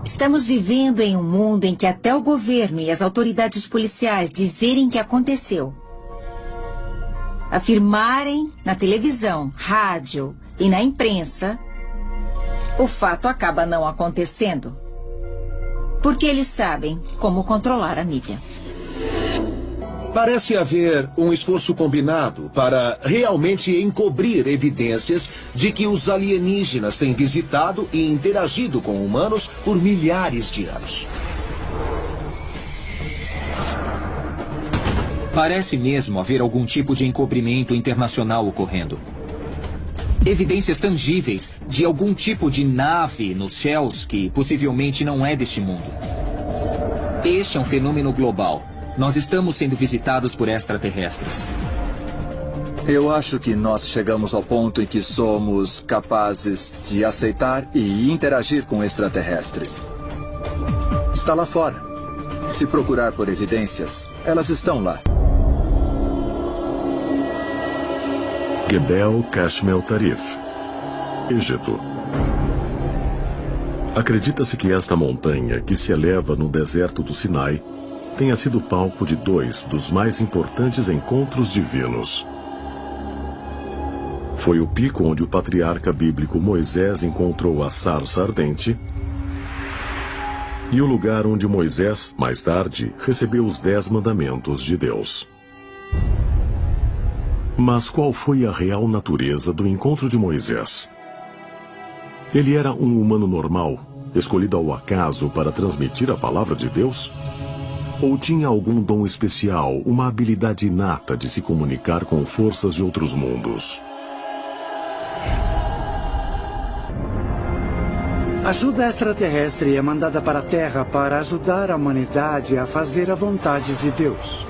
Estamos vivendo em um mundo em que até o governo e as autoridades policiais dizerem que aconteceu, afirmarem na televisão, rádio e na imprensa, o fato acaba não acontecendo. Porque eles sabem como controlar a mídia. Parece haver um esforço combinado para realmente encobrir evidências de que os alienígenas têm visitado e interagido com humanos por milhares de anos. Parece mesmo haver algum tipo de encobrimento internacional ocorrendo. Evidências tangíveis de algum tipo de nave nos céus que possivelmente não é deste mundo. Este é um fenômeno global. Nós estamos sendo visitados por extraterrestres. Eu acho que nós chegamos ao ponto em que somos capazes de aceitar e interagir com extraterrestres. Está lá fora. Se procurar por evidências, elas estão lá. Gebel Kashmel Tarif, Egito. Acredita-se que esta montanha, que se eleva no deserto do Sinai, tenha sido palco de 2 dos mais importantes encontros divinos. Foi o pico onde o patriarca bíblico Moisés encontrou a sarça ardente e o lugar onde Moisés, mais tarde, recebeu os 10 mandamentos de Deus. Mas qual foi a real natureza do encontro de Moisés? Ele era um humano normal, escolhido ao acaso para transmitir a palavra de Deus? Ou tinha algum dom especial, uma habilidade inata de se comunicar com forças de outros mundos? A ajuda extraterrestre é mandada para a Terra para ajudar a humanidade a fazer a vontade de Deus.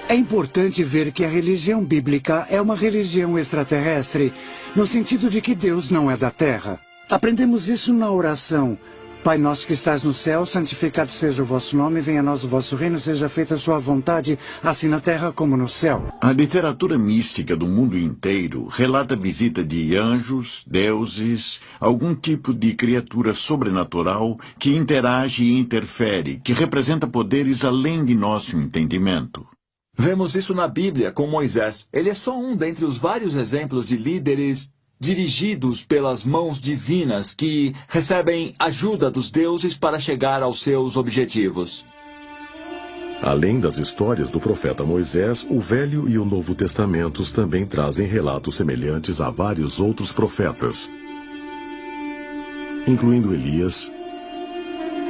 É importante ver que a religião bíblica é uma religião extraterrestre, no sentido de que Deus não é da Terra. Aprendemos isso na oração. Pai nosso que estás no céu, santificado seja o vosso nome, venha a nós o vosso reino, seja feita a sua vontade, assim na terra como no céu. A literatura mística do mundo inteiro relata a visita de anjos, deuses, algum tipo de criatura sobrenatural que interage e interfere, que representa poderes além de nosso entendimento. Vemos isso na Bíblia com Moisés. Ele é só um dentre os vários exemplos de líderes dirigidos pelas mãos divinas que recebem ajuda dos deuses para chegar aos seus objetivos. Além das histórias do profeta Moisés, o Velho e o Novo Testamentos também trazem relatos semelhantes a vários outros profetas, incluindo Elias,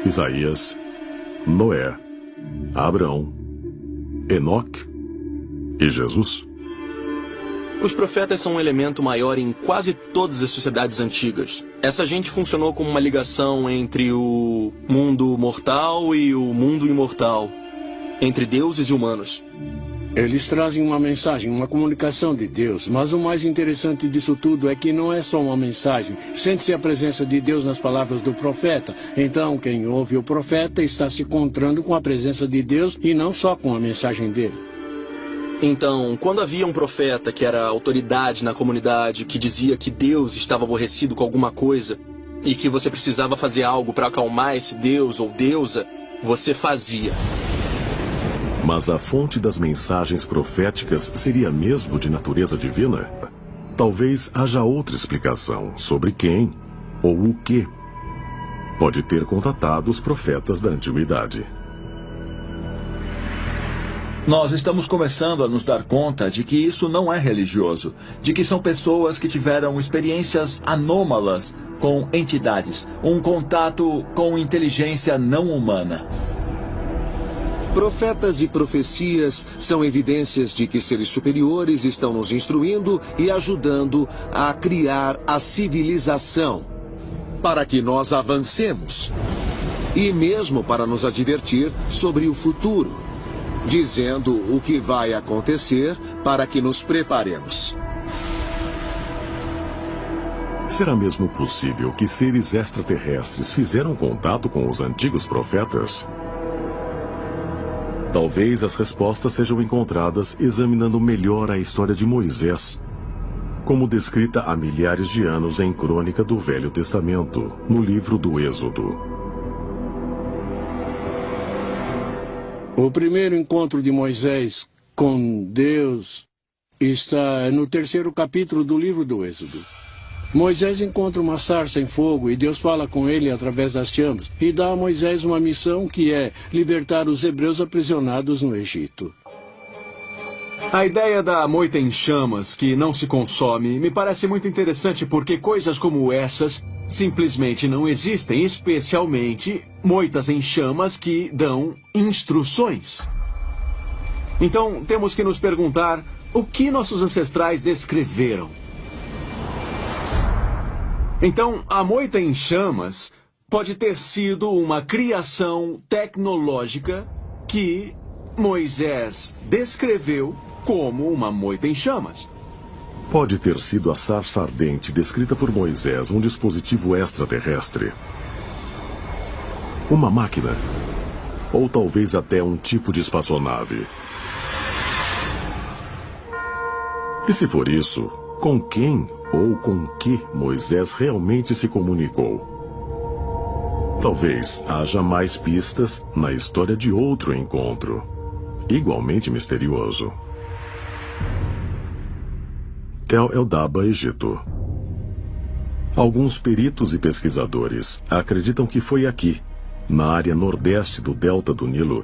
Isaías, Noé, Abraão, Enoque e Jesus. Os profetas são um elemento maior em quase todas as sociedades antigas. Essa gente funcionou como uma ligação entre o mundo mortal e o mundo imortal, entre deuses e humanos. Eles trazem uma mensagem, uma comunicação de Deus, mas o mais interessante disso tudo é que não é só uma mensagem. Sente-se a presença de Deus nas palavras do profeta. Então, quem ouve o profeta está se encontrando com a presença de Deus e não só com a mensagem dele. Então, quando havia um profeta que era autoridade na comunidade, que dizia que Deus estava aborrecido com alguma coisa e que você precisava fazer algo para acalmar esse Deus ou deusa, você fazia. Mas a fonte das mensagens proféticas seria mesmo de natureza divina? Talvez haja outra explicação sobre quem ou o que pode ter contatado os profetas da antiguidade. Nós estamos começando a nos dar conta de que isso não é religioso, de que são pessoas que tiveram experiências anômalas com entidades, um contato com inteligência não humana. Profetas e profecias são evidências de que seres superiores estão nos instruindo e ajudando a criar a civilização, para que nós avancemos, e mesmo para nos advertir sobre o futuro, dizendo o que vai acontecer para que nos preparemos. Será mesmo possível que seres extraterrestres fizeram contato com os antigos profetas? Talvez as respostas sejam encontradas examinando melhor a história de Moisés, como descrita há milhares de anos em Crônica do Velho Testamento, no livro do Êxodo. O primeiro encontro de Moisés com Deus está no 3º capítulo do livro do Êxodo. Moisés encontra uma sarça em fogo e Deus fala com ele através das chamas e dá a Moisés uma missão que é libertar os hebreus aprisionados no Egito. A ideia da moita em chamas que não se consome me parece muito interessante porque coisas como essas simplesmente não existem, especialmente moitas em chamas que dão instruções. Então temos que nos perguntar o que nossos ancestrais descreveram. Então, a moita em chamas pode ter sido uma criação tecnológica que Moisés descreveu como uma moita em chamas. Pode ter sido a sarça ardente descrita por Moisés, um dispositivo extraterrestre. Uma máquina. Ou talvez até um tipo de espaçonave. E se for isso, com quem ou com que Moisés realmente se comunicou? Talvez haja mais pistas na história de outro encontro, igualmente misterioso. Tel El-Daba, Egito. Alguns peritos e pesquisadores acreditam que foi aqui, na área nordeste do delta do Nilo,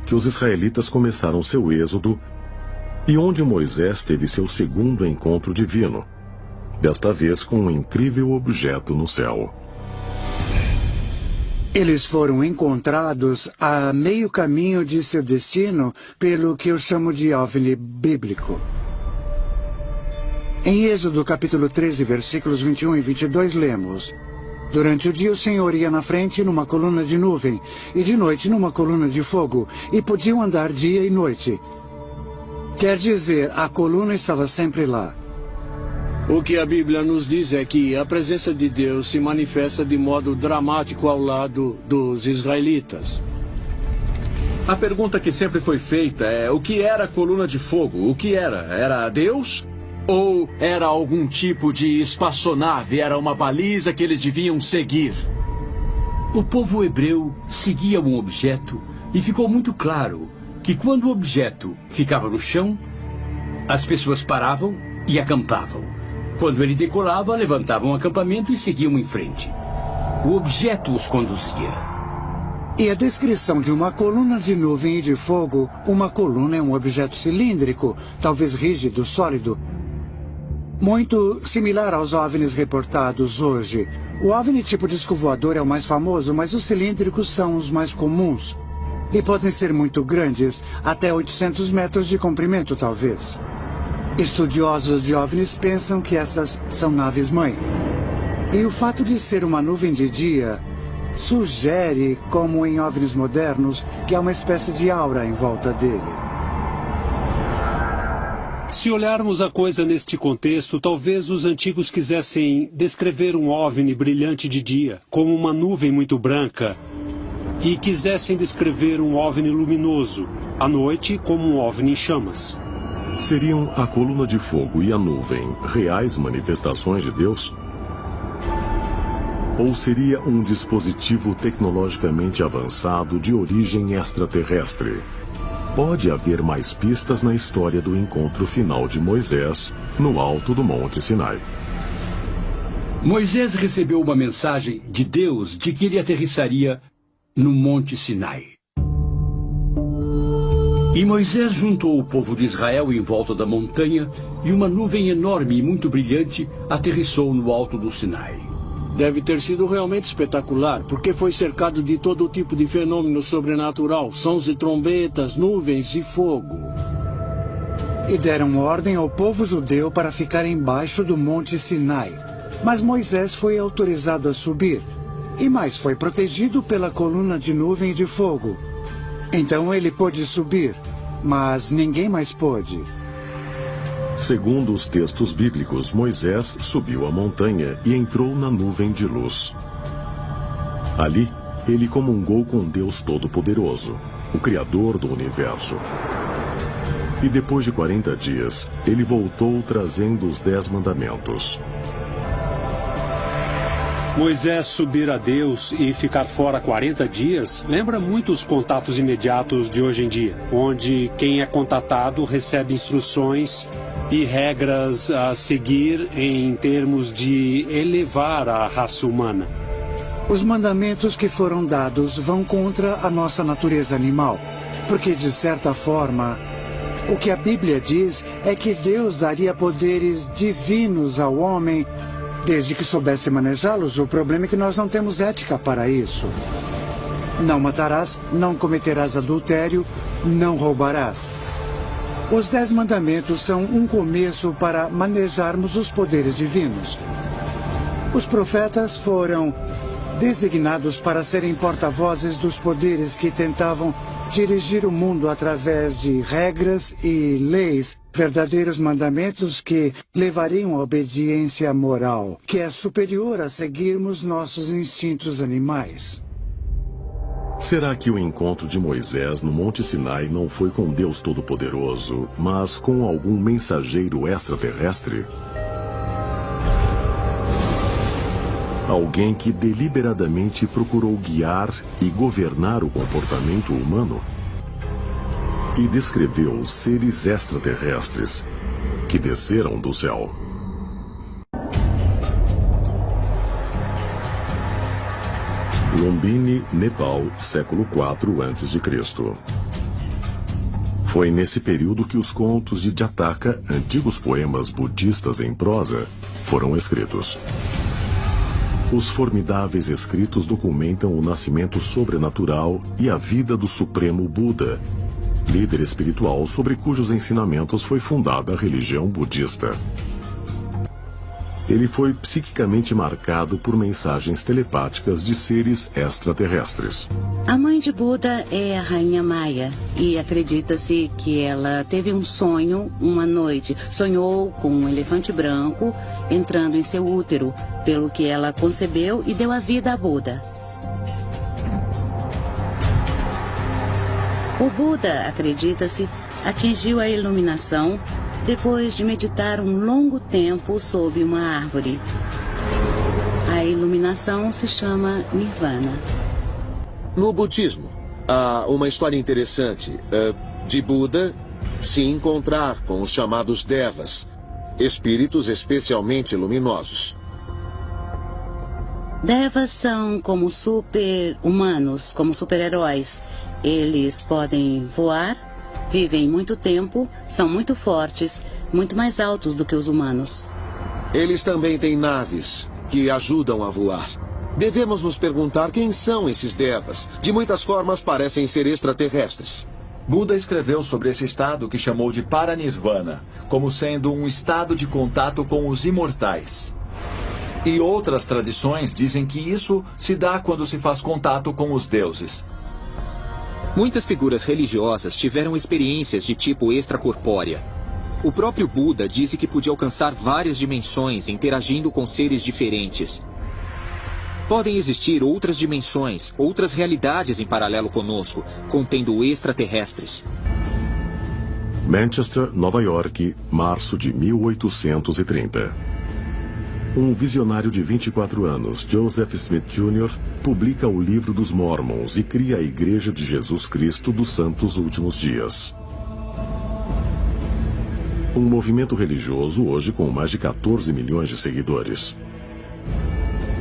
que os israelitas começaram seu êxodo e onde Moisés teve seu segundo encontro divino, desta vez com um incrível objeto no céu. Eles foram encontrados a meio caminho de seu destino pelo que eu chamo de OVNI bíblico. Em Êxodo capítulo 13, versículos 21 e 22, lemos: Durante o dia o Senhor ia na frente numa coluna de nuvem, e de noite numa coluna de fogo, e podiam andar dia e noite. Quer dizer, a coluna estava sempre lá. O que a Bíblia nos diz é que a presença de Deus se manifesta de modo dramático ao lado dos israelitas. A pergunta que sempre foi feita é: o que era a coluna de fogo? O que era? Era Deus? Ou era algum tipo de espaçonave? Era uma baliza que eles deviam seguir? O povo hebreu seguia um objeto e ficou muito claro que quando o objeto ficava no chão, as pessoas paravam e acampavam. Quando ele decolava, levantavam um acampamento e seguiam em frente. O objeto os conduzia. E a descrição de uma coluna de nuvem e de fogo, uma coluna é um objeto cilíndrico, talvez rígido, sólido, muito similar aos OVNIs reportados hoje. O OVNI tipo disco voador é o mais famoso, mas os cilíndricos são os mais comuns. E podem ser muito grandes, até 800 metros de comprimento, talvez. Estudiosos de OVNIs pensam que essas são naves-mãe. E o fato de ser uma nuvem de dia sugere, como em OVNIs modernos, que há uma espécie de aura em volta dele. Se olharmos a coisa neste contexto, talvez os antigos quisessem descrever um OVNI brilhante de dia, como uma nuvem muito branca, e quisessem descrever um OVNI luminoso, à noite, como um OVNI em chamas. Seriam a coluna de fogo e a nuvem reais manifestações de Deus? Ou seria um dispositivo tecnologicamente avançado de origem extraterrestre? Pode haver mais pistas na história do encontro final de Moisés no alto do Monte Sinai. Moisés recebeu uma mensagem de Deus de que ele aterrissaria no Monte Sinai. E Moisés juntou o povo de Israel em volta da montanha e uma nuvem enorme e muito brilhante aterrissou no alto do Sinai. Deve ter sido realmente espetacular, porque foi cercado de todo tipo de fenômeno sobrenatural, sons de trombetas, nuvens e fogo. E deram ordem ao povo judeu para ficar embaixo do Monte Sinai. Mas Moisés foi autorizado a subir, e mais foi protegido pela coluna de nuvem e de fogo. Então ele pôde subir, mas ninguém mais pôde. Segundo os textos bíblicos, Moisés subiu a montanha e entrou na nuvem de luz. Ali, ele comungou com Deus Todo-Poderoso, o Criador do Universo. E depois de 40 dias, ele voltou trazendo os 10 mandamentos. Moisés subir a Deus e ficar fora 40 dias lembra muito os contatos imediatos de hoje em dia, onde quem é contatado recebe instruções e regras a seguir em termos de elevar a raça humana. Os mandamentos que foram dados vão contra a nossa natureza animal, porque, de certa forma, o que a Bíblia diz é que Deus daria poderes divinos ao homem desde que soubesse manejá-los. O problema é que nós não temos ética para isso. Não matarás, não cometerás adultério, não roubarás. Os 10 mandamentos são um começo para manejarmos os poderes divinos. Os profetas foram designados para serem porta-vozes dos poderes que tentavam dirigir o mundo através de regras e leis, verdadeiros mandamentos que levariam à obediência moral, que é superior a seguirmos nossos instintos animais. Será que o encontro de Moisés no Monte Sinai não foi com Deus Todo-Poderoso, mas com algum mensageiro extraterrestre? Alguém que deliberadamente procurou guiar e governar o comportamento humano? E descreveu seres extraterrestres que desceram do céu. Lumbini, Nepal, século IV a.C. Foi nesse período que os contos de Jataka, antigos poemas budistas em prosa, foram escritos. Os formidáveis escritos documentam o nascimento sobrenatural e a vida do Supremo Buda, líder espiritual sobre cujos ensinamentos foi fundada a religião budista. Ele foi psiquicamente marcado por mensagens telepáticas de seres extraterrestres. A mãe de Buda é a rainha Maia e acredita-se que ela teve um sonho uma noite. Sonhou com um elefante branco entrando em seu útero, pelo que ela concebeu e deu a vida a Buda. O Buda, acredita-se, atingiu a iluminação depois de meditar um longo tempo sob uma árvore. A iluminação se chama Nirvana. No budismo, há uma história interessante de Buda se encontrar com os chamados Devas, espíritos especialmente luminosos. Devas são como super-humanos, como super-heróis. Eles podem voar, vivem muito tempo, são muito fortes, muito mais altos do que os humanos. Eles também têm naves que ajudam a voar. Devemos nos perguntar quem são esses Devas. De muitas formas parecem ser extraterrestres. Buda escreveu sobre esse estado que chamou de Paranirvana, como sendo um estado de contato com os imortais. E outras tradições dizem que isso se dá quando se faz contato com os deuses. Muitas figuras religiosas tiveram experiências de tipo extracorpórea. O próprio Buda disse que podia alcançar várias dimensões interagindo com seres diferentes. Podem existir outras dimensões, outras realidades em paralelo conosco, contendo extraterrestres. Manchester, Nova York, março de 1830. Um visionário de 24 anos, Joseph Smith Jr., publica o Livro dos Mormons e cria a Igreja de Jesus Cristo dos Santos Últimos Dias. Um movimento religioso hoje com mais de 14 milhões de seguidores.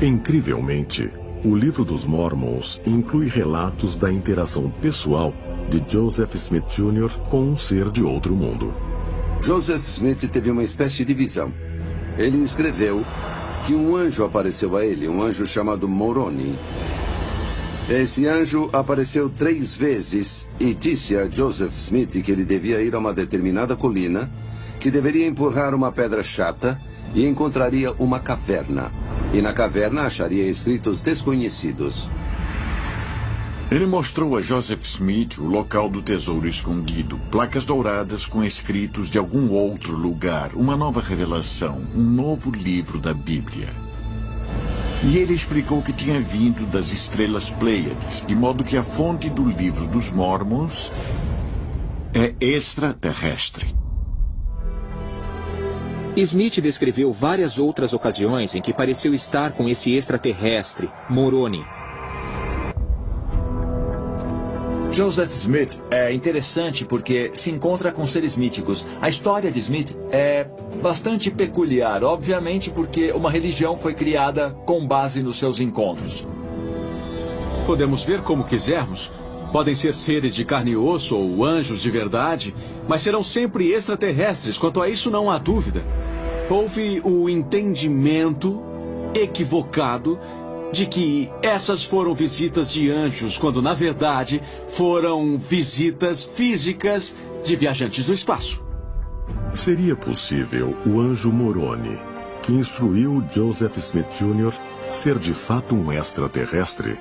Incrivelmente, o Livro dos Mormons inclui relatos da interação pessoal de Joseph Smith Jr. com um ser de outro mundo. Joseph Smith teve uma espécie de visão. Ele escreveu que um anjo apareceu a ele, um anjo chamado Moroni. Esse anjo apareceu 3 vezes e disse a Joseph Smith que ele devia ir a uma determinada colina, que deveria empurrar uma pedra chata e encontraria uma caverna. E na caverna acharia escritos desconhecidos. Ele mostrou a Joseph Smith o local do tesouro escondido, placas douradas com escritos de algum outro lugar, uma nova revelação, um novo livro da Bíblia. E ele explicou que tinha vindo das estrelas Pleiades, de modo que a fonte do Livro dos Mormons é extraterrestre. Smith descreveu várias outras ocasiões em que pareceu estar com esse extraterrestre, Moroni. Joseph Smith é interessante porque se encontra com seres míticos. A história de Smith é bastante peculiar, obviamente porque uma religião foi criada com base nos seus encontros. Podemos ver como quisermos. Podem ser seres de carne e osso ou anjos de verdade, mas serão sempre extraterrestres. Quanto a isso, não há dúvida. Houve o entendimento equivocado de que essas foram visitas de anjos, quando na verdade foram visitas físicas de viajantes do espaço. Seria possível o anjo Moroni, que instruiu Joseph Smith Jr., ser de fato um extraterrestre?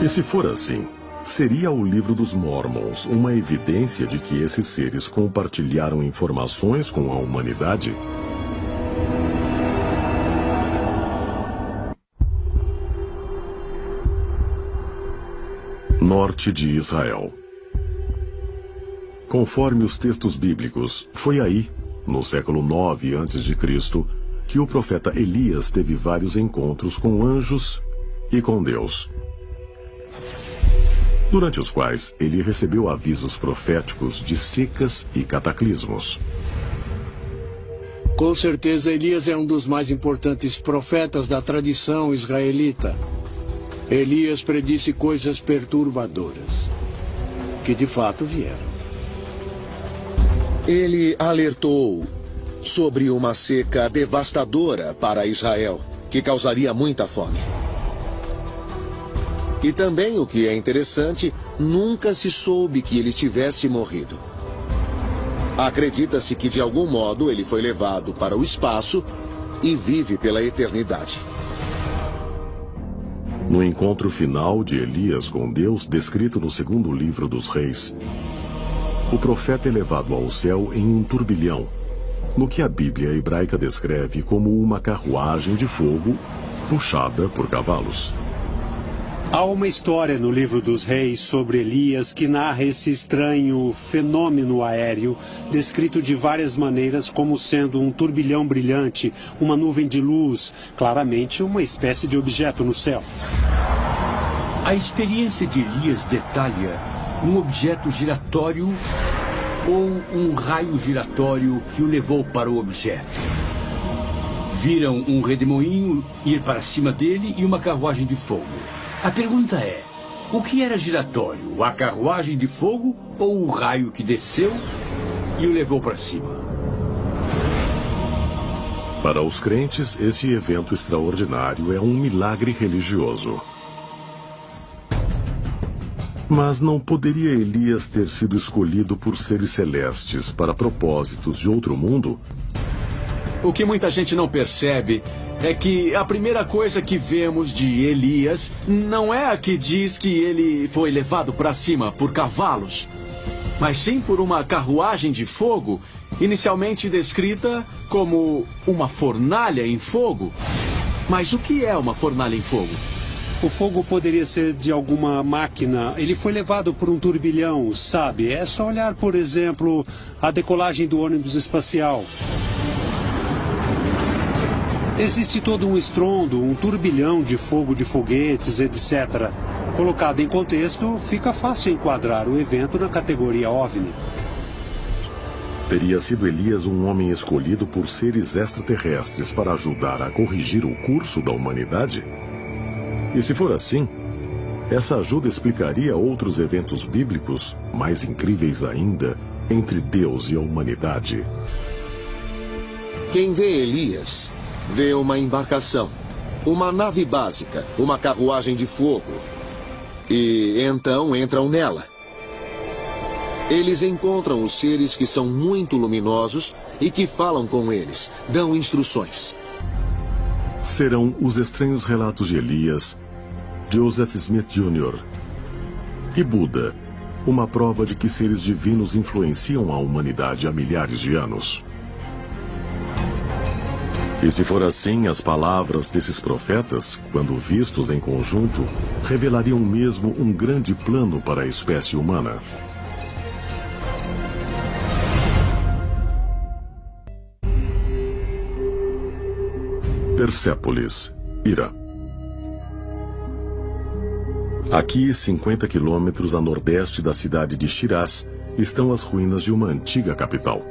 E se for assim, seria o Livro dos Mormons uma evidência de que esses seres compartilharam informações com a humanidade? Norte de Israel. Conforme os textos bíblicos, foi aí, no século 9 a.C., que o profeta Elias teve vários encontros com anjos e com Deus, durante os quais ele recebeu avisos proféticos de secas e cataclismos. Com certeza, Elias é um dos mais importantes profetas da tradição israelita. Elias predisse coisas perturbadoras, que de fato vieram. Ele alertou sobre uma seca devastadora para Israel, que causaria muita fome. E também, o que é interessante, nunca se soube que ele tivesse morrido. Acredita-se que de algum modo ele foi levado para o espaço e vive pela eternidade. No encontro final de Elias com Deus, descrito no segundo livro dos Reis, o profeta é levado ao céu em um turbilhão, no que a Bíblia hebraica descreve como uma carruagem de fogo puxada por cavalos. Há uma história no livro dos Reis sobre Elias que narra esse estranho fenômeno aéreo, descrito de várias maneiras como sendo um turbilhão brilhante, uma nuvem de luz, claramente uma espécie de objeto no céu. A experiência de Elias detalha um objeto giratório ou um raio giratório que o levou para o objeto. Viram um redemoinho ir para cima dele e uma carruagem de fogo. A pergunta é, o que era giratório? A carruagem de fogo ou o raio que desceu e o levou para cima? Para os crentes, esse evento extraordinário é um milagre religioso. Mas não poderia Elias ter sido escolhido por seres celestes para propósitos de outro mundo? O que muita gente não percebe é que a primeira coisa que vemos de Elias não é a que diz que ele foi levado para cima por cavalos, mas sim por uma carruagem de fogo, inicialmente descrita como uma fornalha em fogo. Mas o que é uma fornalha em fogo? O fogo poderia ser de alguma máquina. Ele foi levado por um turbilhão, sabe? É só olhar, por exemplo, a decolagem do ônibus espacial. Existe todo um estrondo, um turbilhão de fogo de foguetes, etc. Colocado em contexto, fica fácil enquadrar o evento na categoria OVNI. Teria sido Elias um homem escolhido por seres extraterrestres para ajudar a corrigir o curso da humanidade? E se for assim, essa ajuda explicaria outros eventos bíblicos, mais incríveis ainda, entre Deus e a humanidade. Quem vê Elias vê uma embarcação, uma nave básica, uma carruagem de fogo. E então entram nela. Eles encontram os seres que são muito luminosos e que falam com eles, dão instruções. Serão os estranhos relatos de Elias, Joseph Smith Jr. e Buda, uma prova de que seres divinos influenciam a humanidade há milhares de anos. E se for assim, as palavras desses profetas, quando vistos em conjunto, revelariam mesmo um grande plano para a espécie humana. Persépolis, Irã. Aqui, 50 quilômetros a nordeste da cidade de Shiraz, estão as ruínas de uma antiga capital.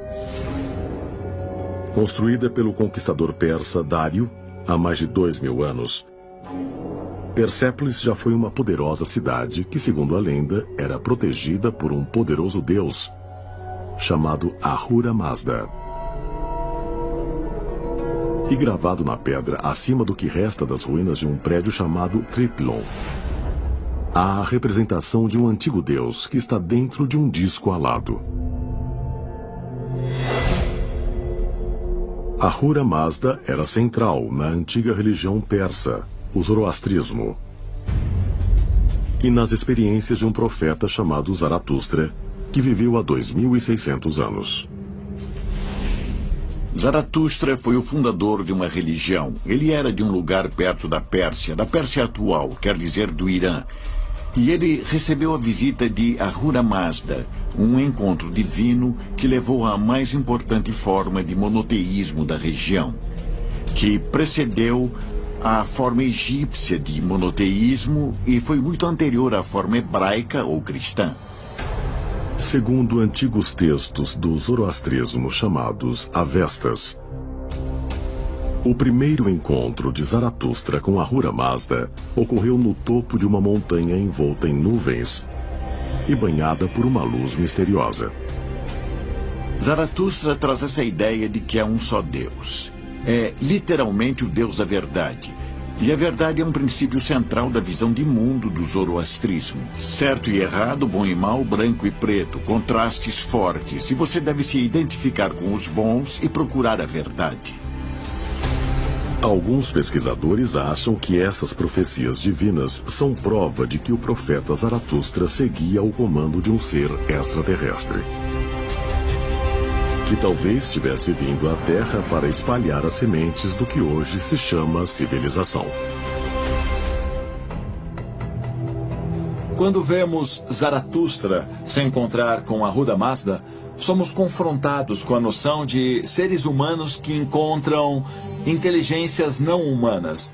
Construída pelo conquistador persa Dário há mais de 2000 anos, Persépolis já foi uma poderosa cidade que, segundo a lenda, era protegida por um poderoso deus chamado Ahura Mazda. E gravado na pedra, acima do que resta das ruínas de um prédio chamado Triplon, há a representação de um antigo deus que está dentro de um disco alado. Ahura Mazda era central na antiga religião persa, o zoroastrismo, e nas experiências de um profeta chamado Zaratustra, que viveu há 2600 anos. Zaratustra foi o fundador de uma religião. Ele era de um lugar perto da Pérsia atual, quer dizer do Irã. E ele recebeu a visita de Ahura Mazda, um encontro divino que levou à mais importante forma de monoteísmo da região, que precedeu a forma egípcia de monoteísmo e foi muito anterior à forma hebraica ou cristã. Segundo antigos textos do zoroastrismo chamados Avestas, o primeiro encontro de Zaratustra com Ahura Mazda ocorreu no topo de uma montanha envolta em nuvens e banhada por uma luz misteriosa. Zaratustra traz essa ideia de que há um só Deus. É literalmente o Deus da verdade. E a verdade é um princípio central da visão de mundo do zoroastrismo. Certo e errado, bom e mal, branco e preto, contrastes fortes. E você deve se identificar com os bons e procurar a verdade. Alguns pesquisadores acham que essas profecias divinas são prova de que o profeta Zaratustra seguia o comando de um ser extraterrestre, que talvez tivesse vindo à Terra para espalhar as sementes do que hoje se chama civilização. Quando vemos Zaratustra se encontrar com Ahura Mazda, somos confrontados com a noção de seres humanos que encontram inteligências não humanas.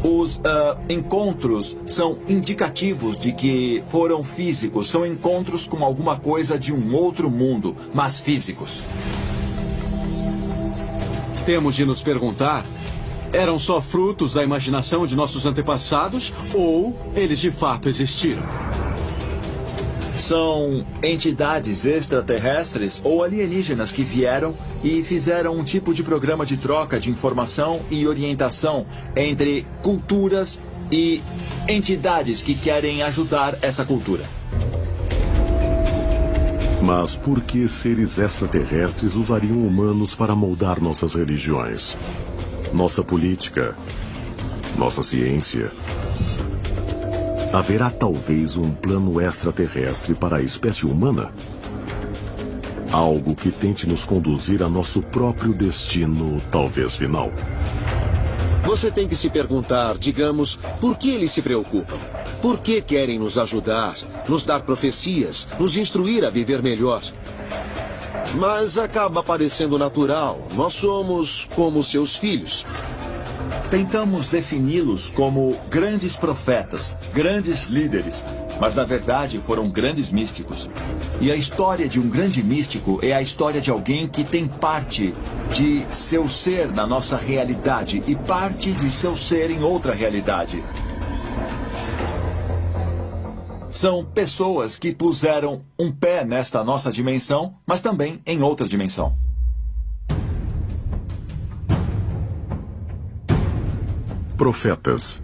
Os encontros são indicativos de que foram físicos, são encontros com alguma coisa de um outro mundo, mas físicos. Temos de nos perguntar, eram só frutos da imaginação de nossos antepassados ou eles de fato existiram? São entidades extraterrestres ou alienígenas que vieram e fizeram um tipo de programa de troca de informação e orientação entre culturas e entidades que querem ajudar essa cultura. Mas por que seres extraterrestres usariam humanos para moldar nossas religiões, nossa política, nossa ciência? Haverá talvez um plano extraterrestre para a espécie humana? Algo que tente nos conduzir a nosso próprio destino, talvez final. Você tem que se perguntar, digamos, por que eles se preocupam? Por que querem nos ajudar, nos dar profecias, nos instruir a viver melhor? Mas acaba parecendo natural. Nós somos como seus filhos. Tentamos defini-los como grandes profetas, grandes líderes, mas na verdade foram grandes místicos. E a história de um grande místico é a história de alguém que tem parte de seu ser na nossa realidade e parte de seu ser em outra realidade. São pessoas que puseram um pé nesta nossa dimensão, mas também em outra dimensão. Profetas,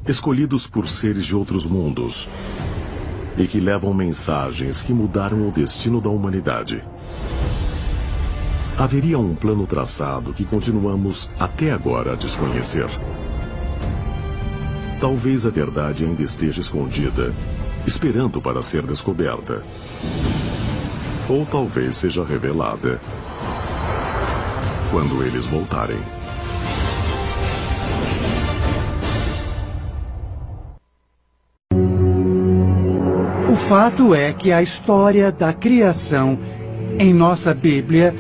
escolhidos por seres de outros mundos, e que levam mensagens que mudaram o destino da humanidade. Haveria um plano traçado que continuamos até agora a desconhecer. Talvez a verdade ainda esteja escondida, esperando para ser descoberta. Ou talvez seja revelada quando eles voltarem. O fato é que a história da criação em nossa Bíblia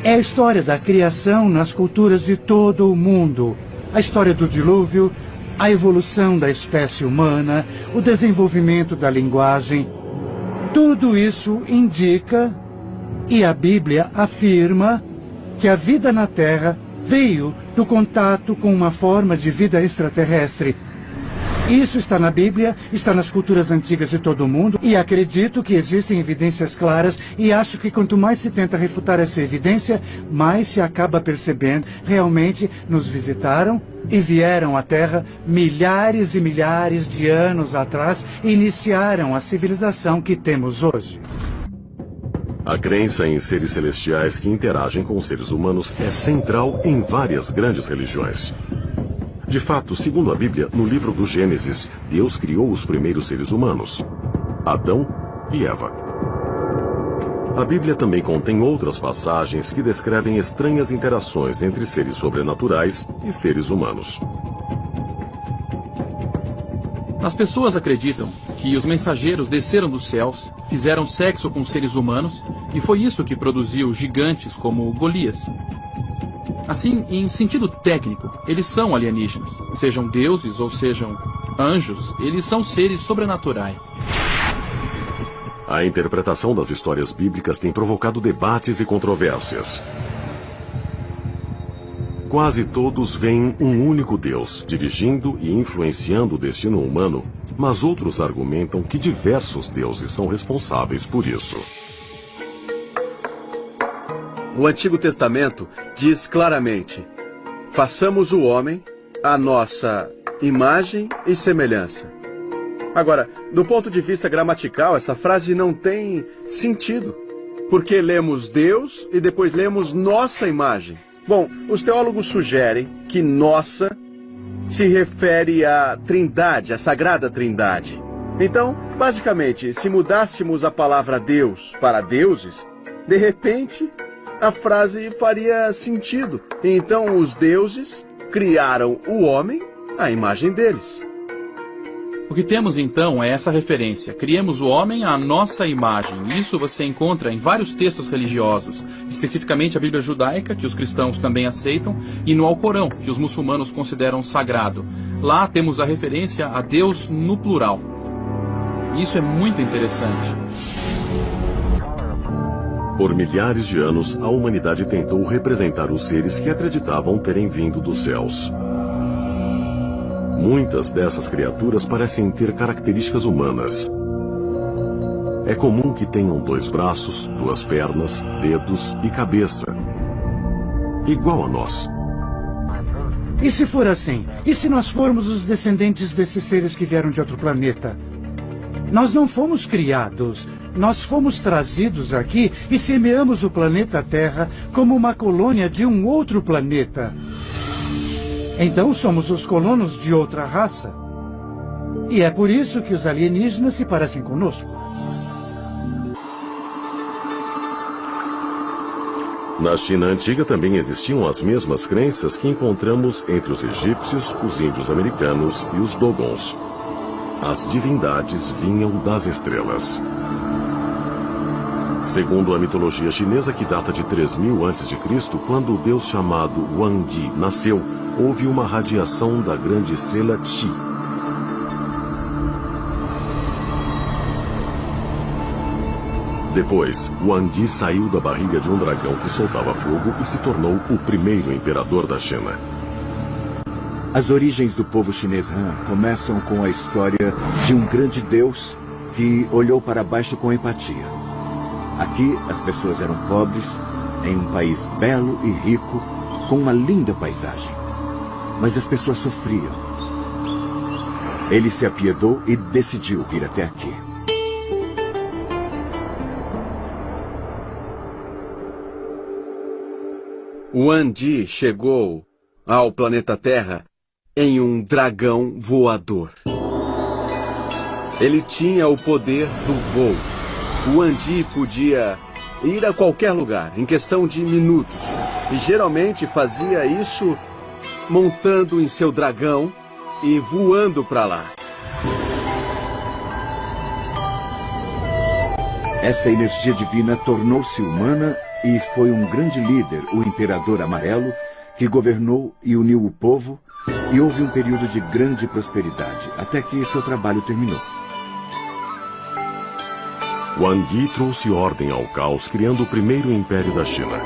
é a história da criação nas culturas de todo o mundo. a história do dilúvio, a evolução da espécie humana, o desenvolvimento da linguagem. Tudo isso indica, e a Bíblia afirma, que a vida na Terra veio do contato com uma forma de vida extraterrestre. Isso está na Bíblia, está nas culturas antigas de todo o mundo, e acredito que existem evidências claras, e acho que quanto mais se tenta refutar essa evidência, mais se acaba percebendo realmente nos visitaram e vieram à Terra milhares e milhares de anos atrás e iniciaram a civilização que temos hoje. A crença em seres celestiais que interagem com os seres humanos é central em várias grandes religiões. De fato, segundo a Bíblia, no livro do Gênesis, Deus criou os primeiros seres humanos, Adão e Eva. A Bíblia também contém outras passagens que descrevem estranhas interações entre seres sobrenaturais e seres humanos. As pessoas acreditam que os mensageiros desceram dos céus, fizeram sexo com seres humanos, e foi isso que produziu gigantes como Golias. Assim, em sentido técnico, eles são alienígenas. Sejam deuses ou sejam anjos, eles são seres sobrenaturais. A interpretação das histórias bíblicas tem provocado debates e controvérsias. Quase todos veem um único Deus dirigindo e influenciando o destino humano, mas outros argumentam que diversos deuses são responsáveis por isso. O Antigo Testamento diz claramente: façamos o homem à nossa imagem e semelhança. Agora, do ponto de vista gramatical, essa frase não tem sentido, porque lemos Deus e depois lemos nossa imagem. Bom, os teólogos sugerem que nossa se refere à Trindade, à Sagrada Trindade. Então, basicamente, se mudássemos a palavra Deus para deuses, de repente a frase faria sentido. Então os deuses criaram o homem à imagem deles. O que temos então é essa referência: criemos o homem à nossa imagem. Isso você encontra em vários textos religiosos, especificamente a Bíblia judaica, que os cristãos também aceitam, e no Alcorão, que os muçulmanos consideram sagrado. Lá temos a referência a Deus no plural. Isso é muito interessante. Por milhares de anos, a humanidade tentou representar os seres que acreditavam terem vindo dos céus. Muitas dessas criaturas parecem ter características humanas. É comum que tenham 2 braços, 2 pernas, dedos e cabeça, igual a nós. E se for assim? E se nós formos os descendentes desses seres que vieram de outro planeta? Nós não fomos criados, nós fomos trazidos aqui e semeamos o planeta Terra como uma colônia de um outro planeta. Então somos os colonos de outra raça. E é por isso que os alienígenas se parecem conosco. Na China antiga também existiam as mesmas crenças que encontramos entre os egípcios, os índios americanos e os dogons. As divindades vinham das estrelas. Segundo a mitologia chinesa, que data de 3000 a.C., quando o deus chamado Wangdi nasceu, houve uma radiação da grande estrela Qi. Depois, Wangdi saiu da barriga de um dragão que soltava fogo e se tornou o primeiro imperador da China. As origens do povo chinês Han começam com a história de um grande deus que olhou para baixo com empatia. Aqui, as pessoas eram pobres, em um país belo e rico, com uma linda paisagem. Mas as pessoas sofriam. Ele se apiedou e decidiu vir até aqui. Wangdi chegou ao planeta Terra em um dragão voador. Ele tinha o poder do voo. O Wangdi podia ir a qualquer lugar em questão de minutos. E geralmente fazia isso montando em seu dragão e voando para lá. Essa energia divina tornou-se humana e foi um grande líder, o Imperador Amarelo, que governou e uniu o povo E houve um período de grande prosperidade, até que seu trabalho terminou. Wang Yi trouxe ordem ao caos, criando o primeiro império da China.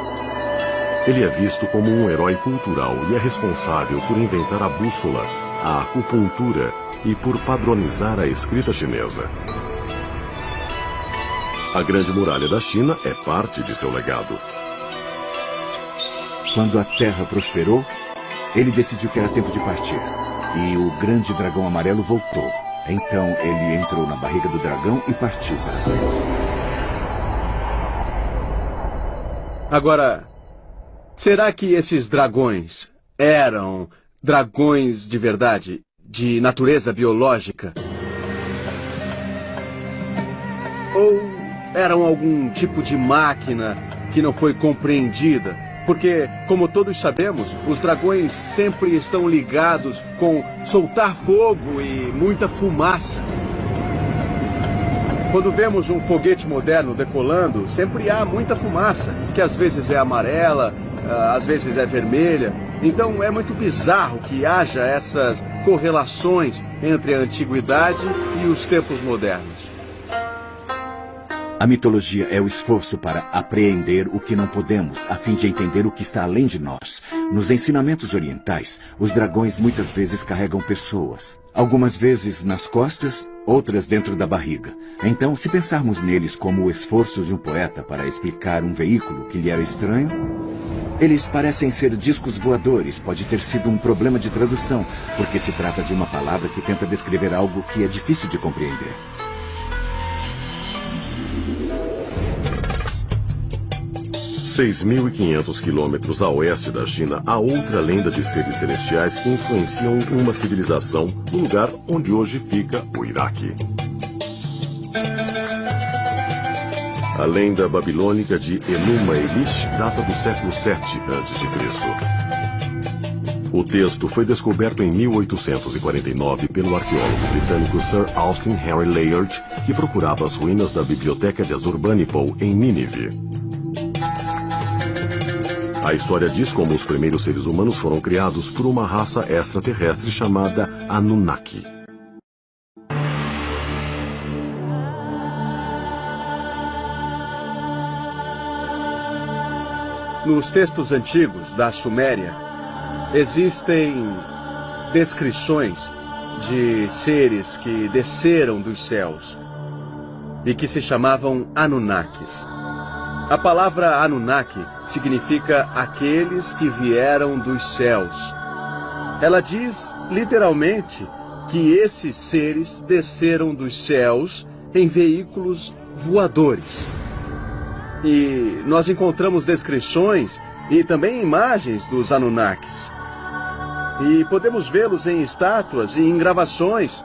Ele é visto como um herói cultural e é responsável por inventar a bússola, a acupuntura e por padronizar a escrita chinesa. A Grande Muralha da China é parte de seu legado. Quando a Terra prosperou, ele decidiu que era tempo de partir. E o grande dragão amarelo voltou. Então ele entrou na barriga do dragão e partiu para sempre. Agora, será que esses dragões eram dragões de verdade, de natureza biológica? Ou eram algum tipo de máquina que não foi compreendida? Porque, como todos sabemos, os dragões sempre estão ligados com soltar fogo e muita fumaça. Quando vemos um foguete moderno decolando, sempre há muita fumaça, que às vezes é amarela, às vezes é vermelha. Então é muito bizarro que haja essas correlações entre a antiguidade e os tempos modernos. A mitologia é o esforço para apreender o que não podemos, a fim de entender o que está além de nós. Nos ensinamentos orientais, os dragões muitas vezes carregam pessoas. Algumas vezes nas costas, outras dentro da barriga. Então, se pensarmos neles como o esforço de um poeta para explicar um veículo que lhe era estranho, eles parecem ser discos voadores. Pode ter sido um problema de tradução, porque se trata de uma palavra que tenta descrever algo que é difícil de compreender. 6.500 quilômetros a oeste da China, há outra lenda de seres celestiais que influenciam uma civilização no lugar onde hoje fica o Iraque. A lenda babilônica de Enuma Elish data do século VII a.C. O texto foi descoberto em 1849 pelo arqueólogo britânico Sir Austin Henry Layard, que procurava as ruínas da biblioteca de Assurbanipal em Nínive. A história diz como os primeiros seres humanos foram criados por uma raça extraterrestre chamada Anunnaki. Nos textos antigos da Suméria, existem descrições de seres que desceram dos céus e que se chamavam Anunnakis. A palavra Anunnaki significa aqueles que vieram dos céus. Ela diz, literalmente, que esses seres desceram dos céus em veículos voadores. E nós encontramos descrições e também imagens dos Anunnakis. E podemos vê-los em estátuas e em gravações.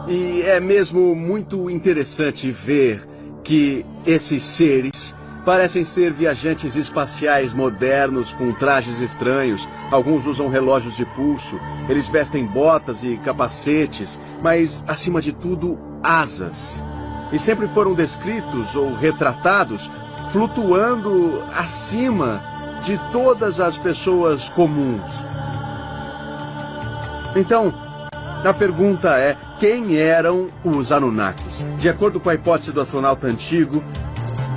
E é mesmo muito interessante ver que esses seres parecem ser viajantes espaciais modernos com trajes estranhos. Alguns usam relógios de pulso, eles vestem botas e capacetes, mas, acima de tudo, asas. E sempre foram descritos ou retratados flutuando acima de todas as pessoas comuns. Então, a pergunta é, quem eram os Anunnakis? De acordo com a hipótese do astronauta antigo,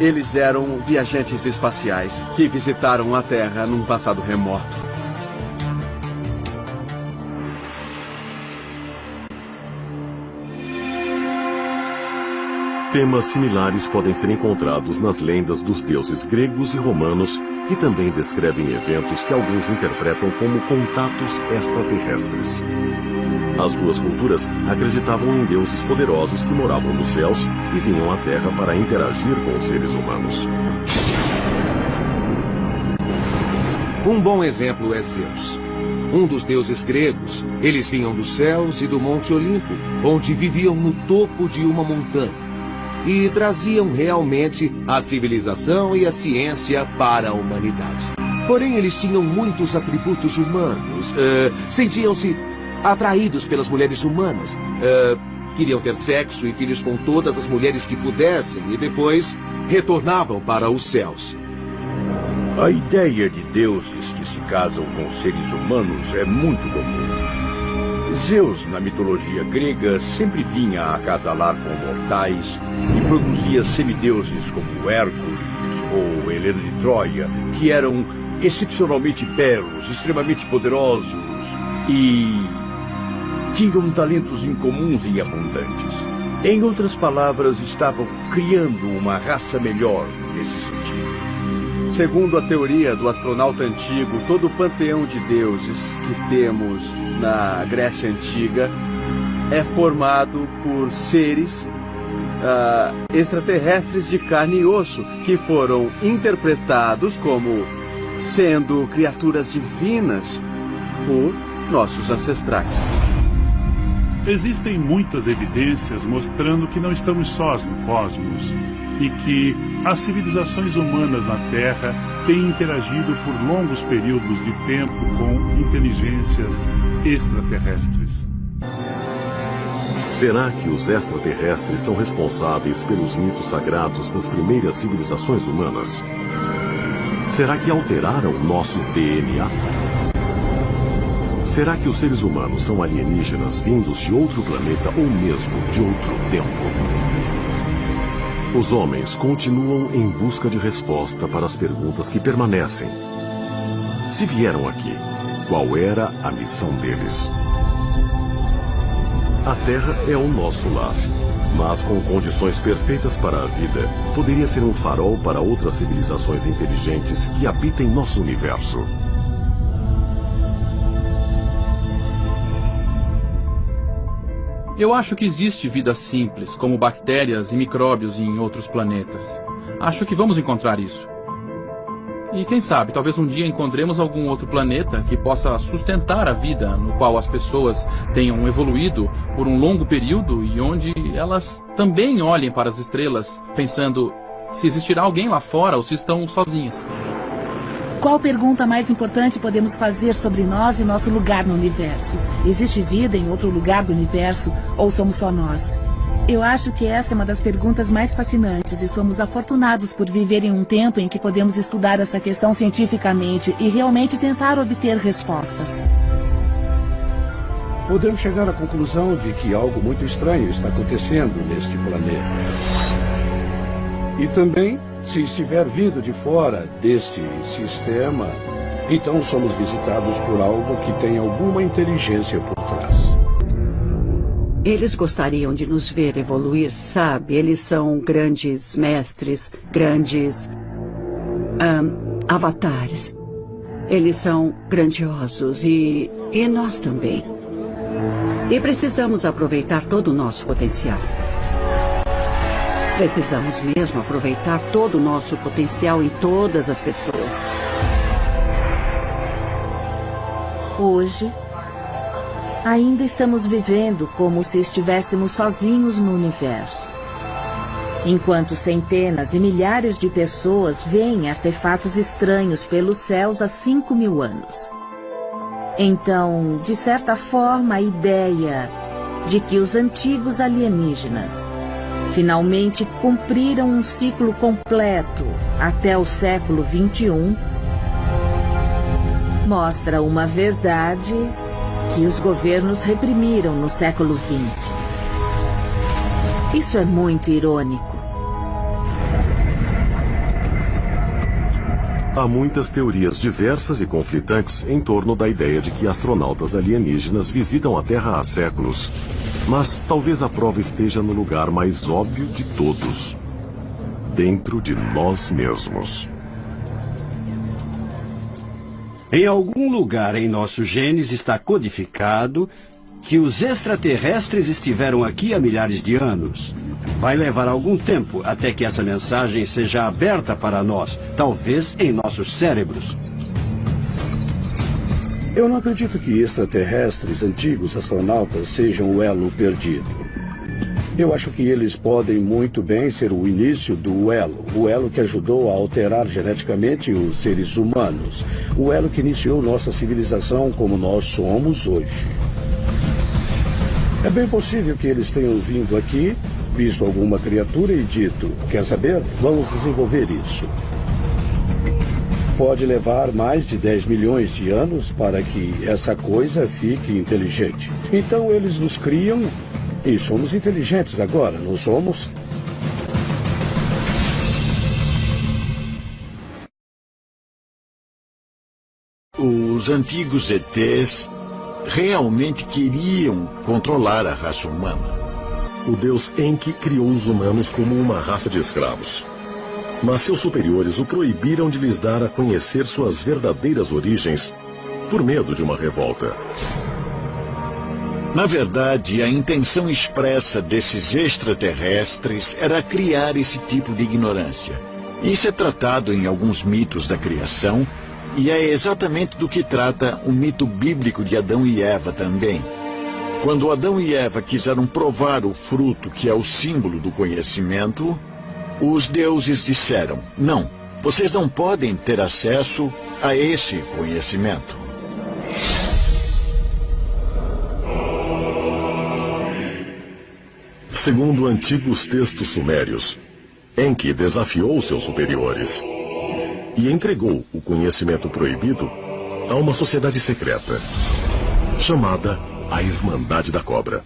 eles eram viajantes espaciais que visitaram a Terra num passado remoto. Temas similares podem ser encontrados nas lendas dos deuses gregos e romanos, que também descrevem eventos que alguns interpretam como contatos extraterrestres. As duas culturas acreditavam em deuses poderosos que moravam nos céus e vinham à Terra para interagir com os seres humanos. Um bom exemplo é Zeus, um dos deuses gregos. Eles vinham dos céus e do Monte Olimpo, onde viviam no topo de uma montanha, e traziam realmente a civilização e a ciência para a humanidade. Porém, eles tinham muitos atributos humanos, sentiam-se atraídos pelas mulheres humanas, queriam ter sexo e filhos com todas as mulheres que pudessem e depois retornavam para os céus. A ideia de deuses que se casam com seres humanos é muito comum. Zeus, na mitologia grega, sempre vinha acasalar com mortais e produzia semideuses como Hércules ou Helena de Troia, que eram excepcionalmente belos, extremamente poderosos e tinham talentos incomuns e abundantes. Em outras palavras, estavam criando uma raça melhor nesse sentido. Segundo a teoria do astronauta antigo, todo o panteão de deuses que temos na Grécia Antiga é formado por seres extraterrestres de carne e osso, que foram interpretados como sendo criaturas divinas por nossos ancestrais. Existem muitas evidências mostrando que não estamos sós no cosmos e que as civilizações humanas na Terra têm interagido por longos períodos de tempo com inteligências extraterrestres. Será que os extraterrestres são responsáveis pelos mitos sagrados das primeiras civilizações humanas? Será que alteraram nosso DNA? Será que os seres humanos são alienígenas vindos de outro planeta ou mesmo de outro tempo? Os homens continuam em busca de resposta para as perguntas que permanecem. Se vieram aqui, qual era a missão deles? A Terra é o nosso lar, mas com condições perfeitas para a vida, poderia ser um farol para outras civilizações inteligentes que habitam nosso universo. Eu acho que existe vida simples, como bactérias e micróbios em outros planetas. Acho que vamos encontrar isso. E quem sabe, talvez um dia encontremos algum outro planeta que possa sustentar a vida, no qual as pessoas tenham evoluído por um longo período e onde elas também olhem para as estrelas, pensando se existirá alguém lá fora ou se estão sozinhas. Qual pergunta mais importante podemos fazer sobre nós e nosso lugar no universo? Existe vida em outro lugar do universo ou somos só nós? Eu acho que essa é uma das perguntas mais fascinantes e somos afortunados por viver em um tempo em que podemos estudar essa questão cientificamente e realmente tentar obter respostas. Podemos chegar à conclusão de que algo muito estranho está acontecendo neste planeta. E também, se estiver vindo de fora deste sistema, então somos visitados por algo que tem alguma inteligência por trás. Eles gostariam de nos ver evoluir, sabe? Eles são grandes mestres, grandes avatares. Eles são grandiosos e nós também. E precisamos aproveitar todo o nosso potencial. Precisamos mesmo aproveitar todo o nosso potencial em todas as pessoas. Hoje, ainda estamos vivendo como se estivéssemos sozinhos no universo. Enquanto centenas e milhares de pessoas veem artefatos estranhos pelos céus há 5.000 anos. Então, de certa forma, a ideia de que os antigos alienígenas finalmente cumpriram um ciclo completo até o século XXI mostra uma verdade que os governos reprimiram no século XX. Isso é muito irônico. Há muitas teorias diversas e conflitantes em torno da ideia de que astronautas alienígenas visitam a Terra há séculos. Mas talvez a prova esteja no lugar mais óbvio de todos. Dentro de nós mesmos. Em algum lugar em nossos genes está codificado que os extraterrestres estiveram aqui há milhares de anos. Vai levar algum tempo até que essa mensagem seja aberta para nós, talvez em nossos cérebros. Eu não acredito que extraterrestres antigos astronautas sejam o elo perdido. Eu acho que eles podem muito bem ser o início do elo, o elo que ajudou a alterar geneticamente os seres humanos, o elo que iniciou nossa civilização como nós somos hoje. É bem possível que eles tenham vindo aqui, visto alguma criatura e dito: quer saber? Vamos desenvolver isso. pode levar mais de 10 milhões de anos para que essa coisa fique inteligente. Então eles nos criam e somos inteligentes agora, não somos? Os antigos ETs realmente queriam controlar a raça humana. O deus Enki criou os humanos como uma raça de escravos. Mas seus superiores o proibiram de lhes dar a conhecer suas verdadeiras origens por medo de uma revolta. Na verdade, a intenção expressa desses extraterrestres era criar esse tipo de ignorância. Isso é tratado em alguns mitos da criação, e é exatamente do que trata o mito bíblico de Adão e Eva também. Quando Adão e Eva quiseram provar o fruto que é o símbolo do conhecimento, os deuses disseram: não, vocês não podem ter acesso a esse conhecimento. Segundo antigos textos sumérios, Enki desafiou seus superiores e entregou o conhecimento proibido a uma sociedade secreta, chamada a Irmandade da Cobra.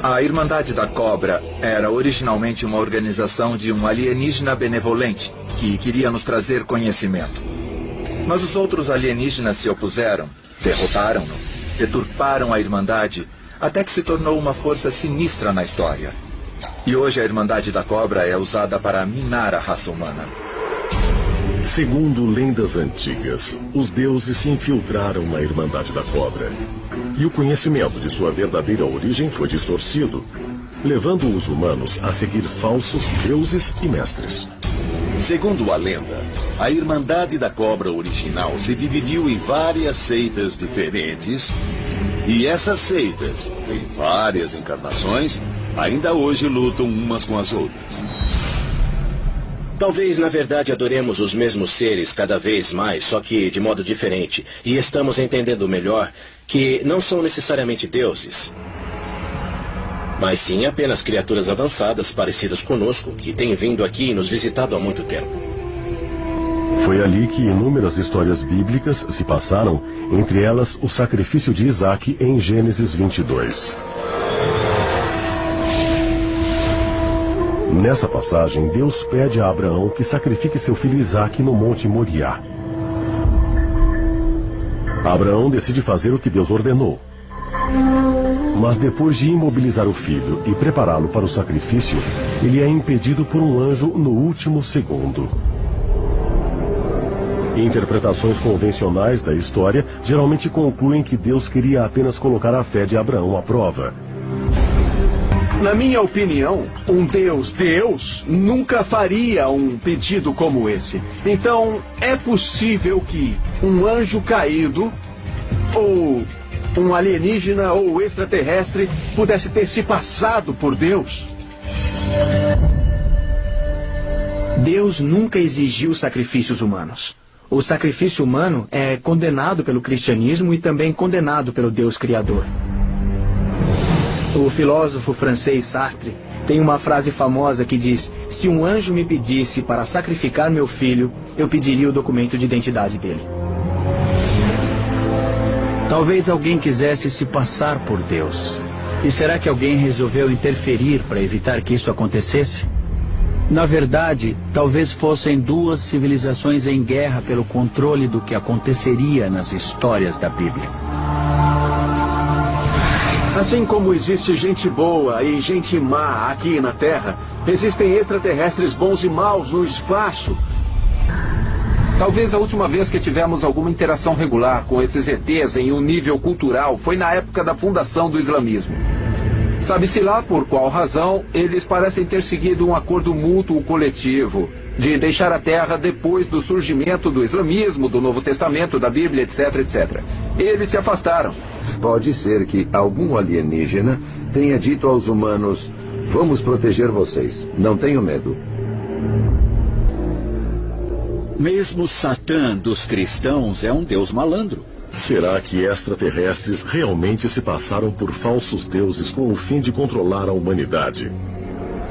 A Irmandade da Cobra era originalmente uma organização de um alienígena benevolente que queria nos trazer conhecimento. Mas os outros alienígenas se opuseram, derrotaram-no, deturparam a Irmandade, até que se tornou uma força sinistra na história. E hoje a Irmandade da Cobra é usada para minar a raça humana. Segundo lendas antigas, os deuses se infiltraram na Irmandade da Cobra. E o conhecimento de sua verdadeira origem foi distorcido, levando os humanos a seguir falsos deuses e mestres. Segundo a lenda, a Irmandade da Cobra original se dividiu em várias seitas diferentes, e essas seitas, em várias encarnações, ainda hoje lutam umas com as outras. Talvez, na verdade, adoremos os mesmos seres cada vez mais, só que de modo diferente. E estamos entendendo melhor que não são necessariamente deuses, mas sim apenas criaturas avançadas parecidas conosco, que têm vindo aqui e nos visitado há muito tempo. Foi ali que inúmeras histórias bíblicas se passaram, entre elas o sacrifício de Isaac em Gênesis 22. Nessa passagem, Deus pede a Abraão que sacrifique seu filho Isaac no Monte Moriá. Abraão decide fazer o que Deus ordenou. Mas depois de imobilizar o filho e prepará-lo para o sacrifício, ele é impedido por um anjo no último segundo. Interpretações convencionais da história geralmente concluem que Deus queria apenas colocar a fé de Abraão à prova. Na minha opinião, um Deus nunca faria um pedido como esse. Então, é possível que um anjo caído, ou um alienígena ou extraterrestre, pudesse ter se passado por Deus? Deus nunca exigiu sacrifícios humanos. O sacrifício humano é condenado pelo cristianismo e também condenado pelo Deus Criador. O filósofo francês Sartre tem uma frase famosa que diz: se um anjo me pedisse para sacrificar meu filho, eu pediria o documento de identidade dele. Talvez alguém quisesse se passar por Deus. E será que alguém resolveu interferir para evitar que isso acontecesse? Na verdade, talvez fossem duas civilizações em guerra pelo controle do que aconteceria nas histórias da Bíblia. Assim como existe gente boa e gente má aqui na Terra, existem extraterrestres bons e maus no espaço. Talvez a última vez que tivemos alguma interação regular com esses ETs em um nível cultural foi na época da fundação do islamismo. Sabe-se lá por qual razão eles parecem ter seguido um acordo mútuo coletivo de deixar a Terra depois do surgimento do islamismo, do Novo Testamento, da Bíblia, etc, etc. Eles se afastaram. Pode ser que algum alienígena tenha dito aos humanos: vamos proteger vocês, não tenham medo. Mesmo Satã dos cristãos é um deus malandro. Será que extraterrestres realmente se passaram por falsos deuses com o fim de controlar a humanidade?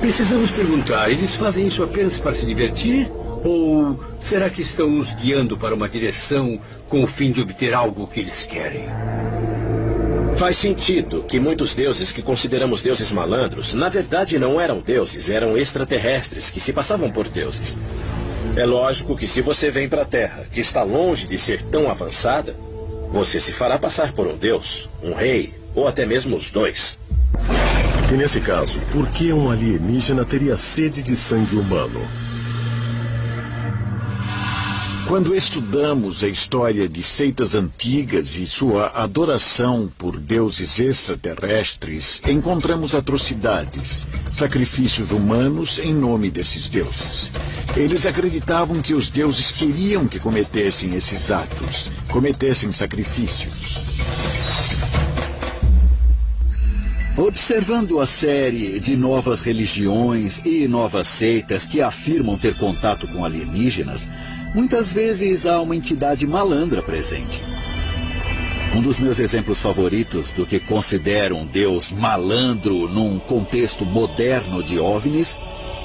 Precisamos perguntar, eles fazem isso apenas para se divertir? Ou será que estão nos guiando para uma direção com o fim de obter algo que eles querem? Faz sentido que muitos deuses que consideramos deuses malandros, na verdade não eram deuses, eram extraterrestres que se passavam por deuses. É lógico que se você vem para a Terra, que está longe de ser tão avançada, você se fará passar por um deus, um rei, ou até mesmo os dois. E nesse caso, por que um alienígena teria sede de sangue humano? Quando estudamos a história de seitas antigas e sua adoração por deuses extraterrestres, encontramos atrocidades, sacrifícios humanos em nome desses deuses. Eles acreditavam que os deuses queriam que cometessem esses atos, cometessem sacrifícios. Observando a série de novas religiões e novas seitas que afirmam ter contato com alienígenas, muitas vezes há uma entidade malandra presente. Um dos meus exemplos favoritos do que considero um deus malandro num contexto moderno de OVNIs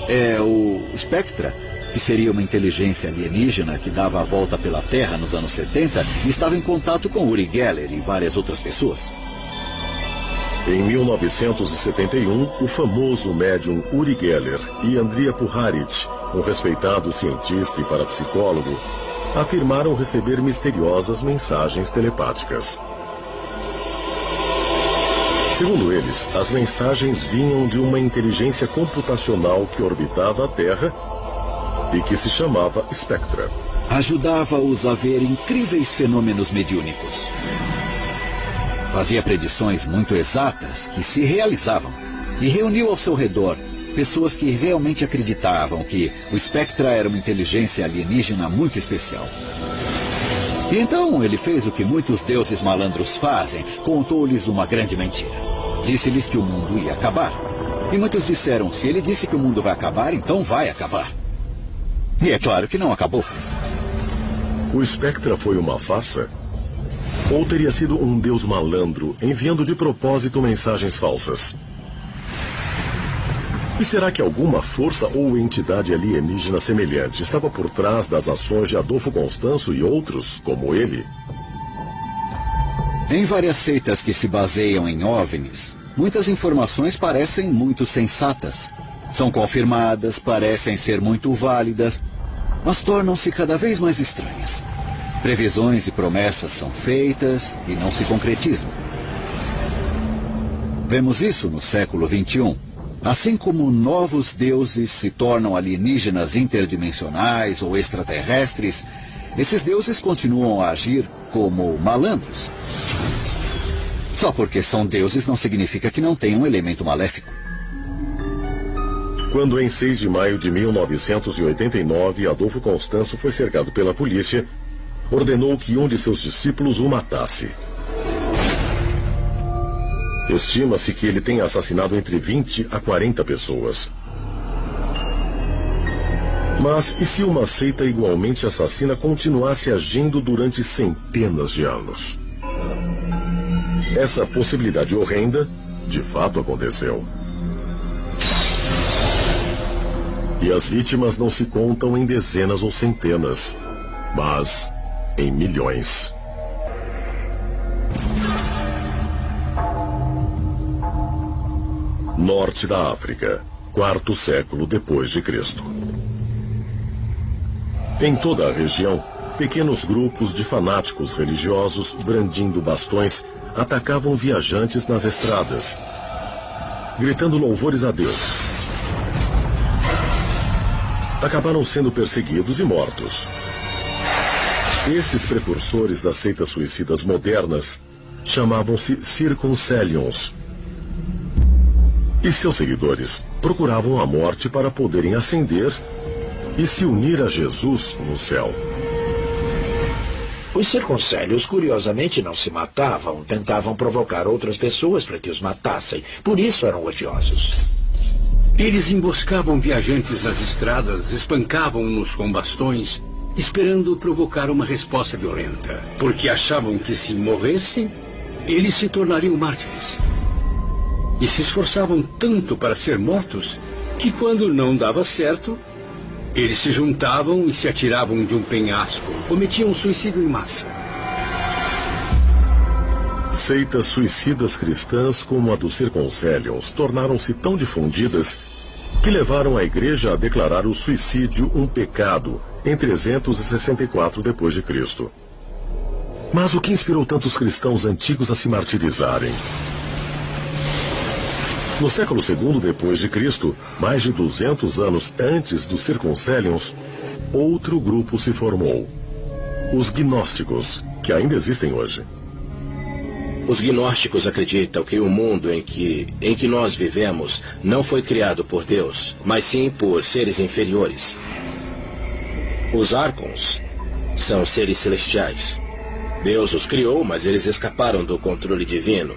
é o Spectra, que seria uma inteligência alienígena que dava a volta pela Terra nos anos 70 e estava em contato com Uri Geller e várias outras pessoas. Em 1971, o famoso médium Uri Geller e Andrija Puharic, um respeitado cientista e parapsicólogo, afirmaram receber misteriosas mensagens telepáticas. Segundo eles, as mensagens vinham de uma inteligência computacional que orbitava a Terra e que se chamava Spectra. Ajudava-os a ver incríveis fenômenos mediúnicos. Fazia predições muito exatas que se realizavam e reuniu ao seu redor pessoas que realmente acreditavam que o Spectra era uma inteligência alienígena muito especial. E então ele fez o que muitos deuses malandros fazem, contou-lhes uma grande mentira. Disse-lhes que o mundo ia acabar. E muitos disseram, se ele disse que o mundo vai acabar, então vai acabar. E é claro que não acabou. O Spectra foi uma farsa? Ou teria sido um deus malandro, enviando de propósito mensagens falsas? E será que alguma força ou entidade alienígena semelhante estava por trás das ações de Adolfo Constanzo e outros, como ele? Em várias seitas que se baseiam em OVNIs, muitas informações parecem muito sensatas. São confirmadas, parecem ser muito válidas, mas tornam-se cada vez mais estranhas. Previsões e promessas são feitas e não se concretizam. Vemos isso no século XXI. Assim como novos deuses se tornam alienígenas interdimensionais ou extraterrestres, esses deuses continuam a agir como malandros. Só porque são deuses não significa que não tenham um elemento maléfico. Quando em 6 de maio de 1989 Adolfo Constanzo foi cercado pela polícia, ordenou que um de seus discípulos o matasse. Estima-se que ele tenha assassinado entre 20 a 40 pessoas. Mas e se uma seita igualmente assassina continuasse agindo durante centenas de anos? Essa possibilidade horrenda, de fato, aconteceu. E as vítimas não se contam em dezenas ou centenas, mas em milhões. Norte da África, 4º século depois de Cristo. Em toda a região, pequenos grupos de fanáticos religiosos, brandindo bastões, atacavam viajantes nas estradas, gritando louvores a Deus. Acabaram sendo perseguidos e mortos. Esses precursores das seitas suicidas modernas chamavam-se Circumcellions. E seus seguidores procuravam a morte para poderem ascender e se unir a Jesus no céu. Os circuncélios, curiosamente, não se matavam, tentavam provocar outras pessoas para que os matassem. Por isso eram odiosos. Eles emboscavam viajantes nas estradas, espancavam-nos com bastões, esperando provocar uma resposta violenta. Porque achavam que se morressem, eles se tornariam mártires. E se esforçavam tanto para ser mortos, que quando não dava certo, eles se juntavam e se atiravam de um penhasco, cometiam suicídio em massa. Seitas suicidas cristãs como a dos Circoncelions tornaram-se tão difundidas que levaram a igreja a declarar o suicídio um pecado em 364 d.C. Mas o que inspirou tantos cristãos antigos a se martirizarem? No século II d.C., mais de 200 anos antes dos Circoncelions, outro grupo se formou. Os gnósticos, que ainda existem hoje. Os gnósticos acreditam que o mundo em que nós vivemos não foi criado por Deus, mas sim por seres inferiores. Os Arcons são seres celestiais. Deus os criou, mas eles escaparam do controle divino.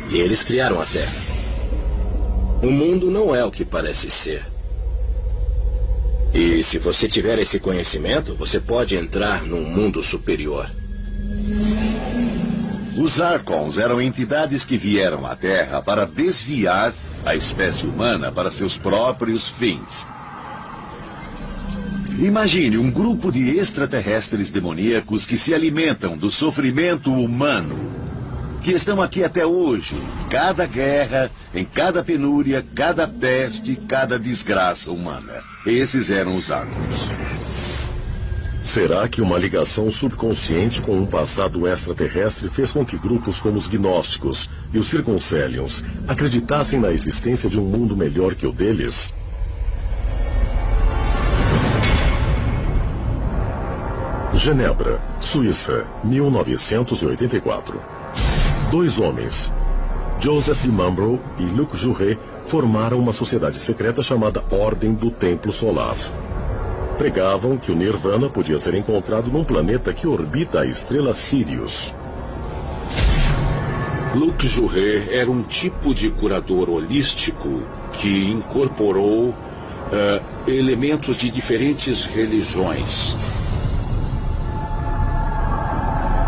E eles criaram a Terra. O mundo não é o que parece ser. E se você tiver esse conhecimento, você pode entrar num mundo superior. Os Arcons eram entidades que vieram à Terra para desviar a espécie humana para seus próprios fins. Imagine um grupo de extraterrestres demoníacos que se alimentam do sofrimento humano, que estão aqui até hoje, em cada guerra, em cada penúria, cada peste, cada desgraça humana. Esses eram os Arcons. Será que uma ligação subconsciente com um passado extraterrestre fez com que grupos como os gnósticos e os Circoncelions acreditassem na existência de um mundo melhor que o deles? Genebra, Suíça, 1984. Dois homens, Joseph de Mambrou e Luc Jouret, formaram uma sociedade secreta chamada Ordem do Templo Solar. Pregavam que o Nirvana podia ser encontrado num planeta que orbita a estrela Sirius. Luc Jouret era um tipo de curador holístico que incorporou elementos de diferentes religiões.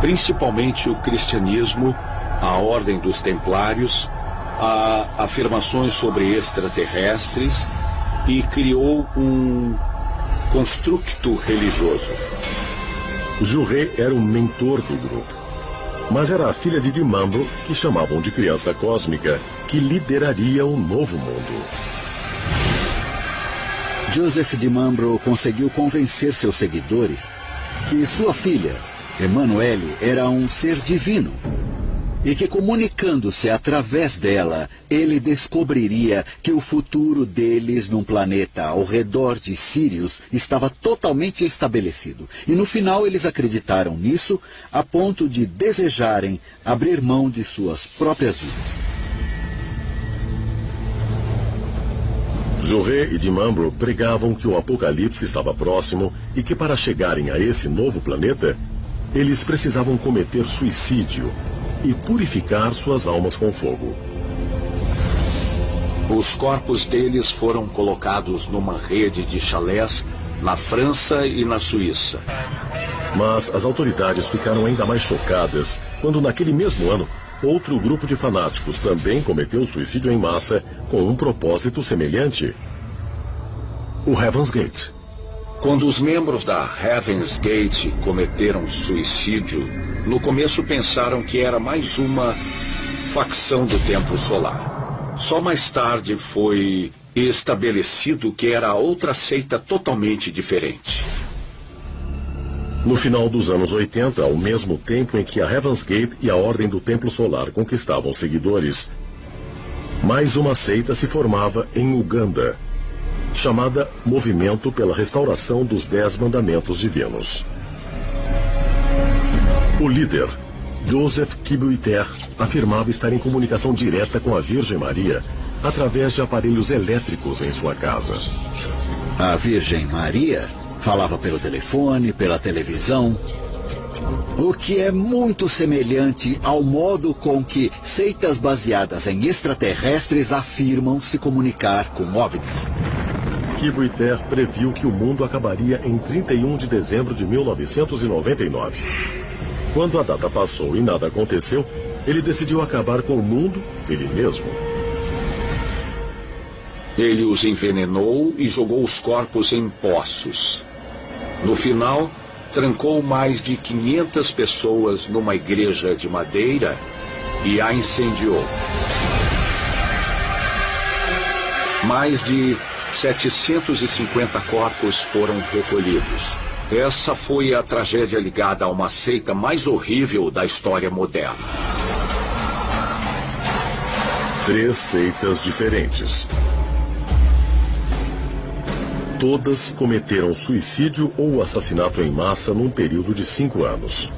Principalmente o cristianismo, a Ordem dos Templários, afirmações sobre extraterrestres e criou um construto religioso. Jouret era o mentor do grupo, mas era a filha de Mambrou, que chamavam de criança cósmica, que lideraria o novo mundo. Joseph de Mambrou conseguiu convencer seus seguidores que sua filha, Emmanuelle, era um ser divino e que, comunicando-se através dela, ele descobriria que o futuro deles num planeta ao redor de Sirius estava totalmente estabelecido. E no final eles acreditaram nisso a ponto de desejarem abrir mão de suas próprias vidas. Jouret e de Mambrou pregavam que o apocalipse estava próximo e que para chegarem a esse novo planeta, eles precisavam cometer suicídio e purificar suas almas com fogo. Os corpos deles foram colocados numa rede de chalés na França e na Suíça. Mas as autoridades ficaram ainda mais chocadas quando, naquele mesmo ano, outro grupo de fanáticos também cometeu suicídio em massa com um propósito semelhante. O Heaven's Gate. Quando os membros da Heaven's Gate cometeram suicídio, no começo pensaram que era mais uma facção do Templo Solar. Só mais tarde foi estabelecido que era outra seita totalmente diferente. No final dos anos 80, ao mesmo tempo em que a Heaven's Gate e a Ordem do Templo Solar conquistavam seguidores, mais uma seita se formava em Uganda, chamada Movimento pela Restauração dos 10 Mandamentos Divinos. O líder, Joseph Kibuiter, afirmava estar em comunicação direta com a Virgem Maria através de aparelhos elétricos em sua casa. A Virgem Maria falava pelo telefone, pela televisão, o que é muito semelhante ao modo com que seitas baseadas em extraterrestres afirmam se comunicar com OVNIs. Kibuiter previu que o mundo acabaria em 31 de dezembro de 1999. Quando a data passou e nada aconteceu, ele decidiu acabar com o mundo ele mesmo. Ele os envenenou e jogou os corpos em poços. No final, trancou mais de 500 pessoas numa igreja de madeira e a incendiou. Mais de 750 corpos foram recolhidos. Essa foi a tragédia ligada a uma seita mais horrível da história moderna. 3 seitas diferentes. Todas cometeram suicídio ou assassinato em massa num período de 5 anos.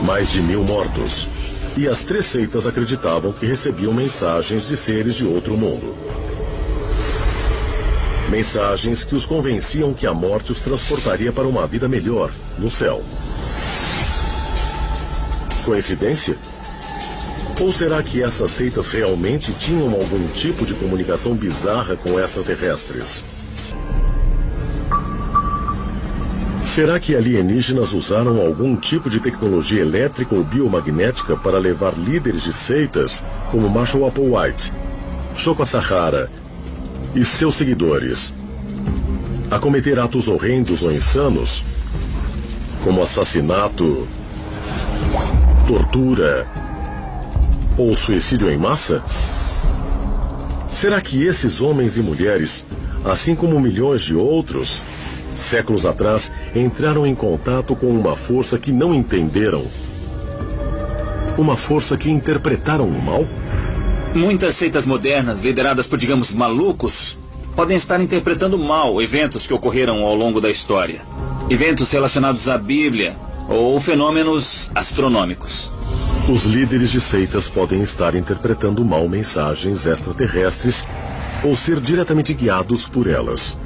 Mais de 1000 mortos. E as 3 seitas acreditavam que recebiam mensagens de seres de outro mundo. Mensagens que os convenciam que a morte os transportaria para uma vida melhor, no céu. Coincidência? Ou será que essas seitas realmente tinham algum tipo de comunicação bizarra com extraterrestres? Será que alienígenas usaram algum tipo de tecnologia elétrica ou biomagnética para levar líderes de seitas, como Marshall Applewhite, Shoko Asahara e seus seguidores, a cometer atos horrendos ou insanos, como assassinato, tortura ou suicídio em massa? Será que esses homens e mulheres, assim como milhões de outros, séculos atrás, entraram em contato com uma força que não entenderam? Uma força que interpretaram o mal? Muitas seitas modernas, lideradas por, digamos, malucos, podem estar interpretando mal eventos que ocorreram ao longo da história. Eventos relacionados à Bíblia ou fenômenos astronômicos. Os líderes de seitas podem estar interpretando mal mensagens extraterrestres ou ser diretamente guiados por elas.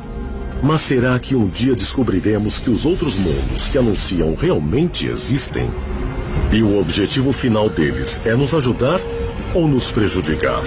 Mas será que um dia descobriremos que os outros mundos que anunciam realmente existem? E o objetivo final deles é nos ajudar ou nos prejudicar?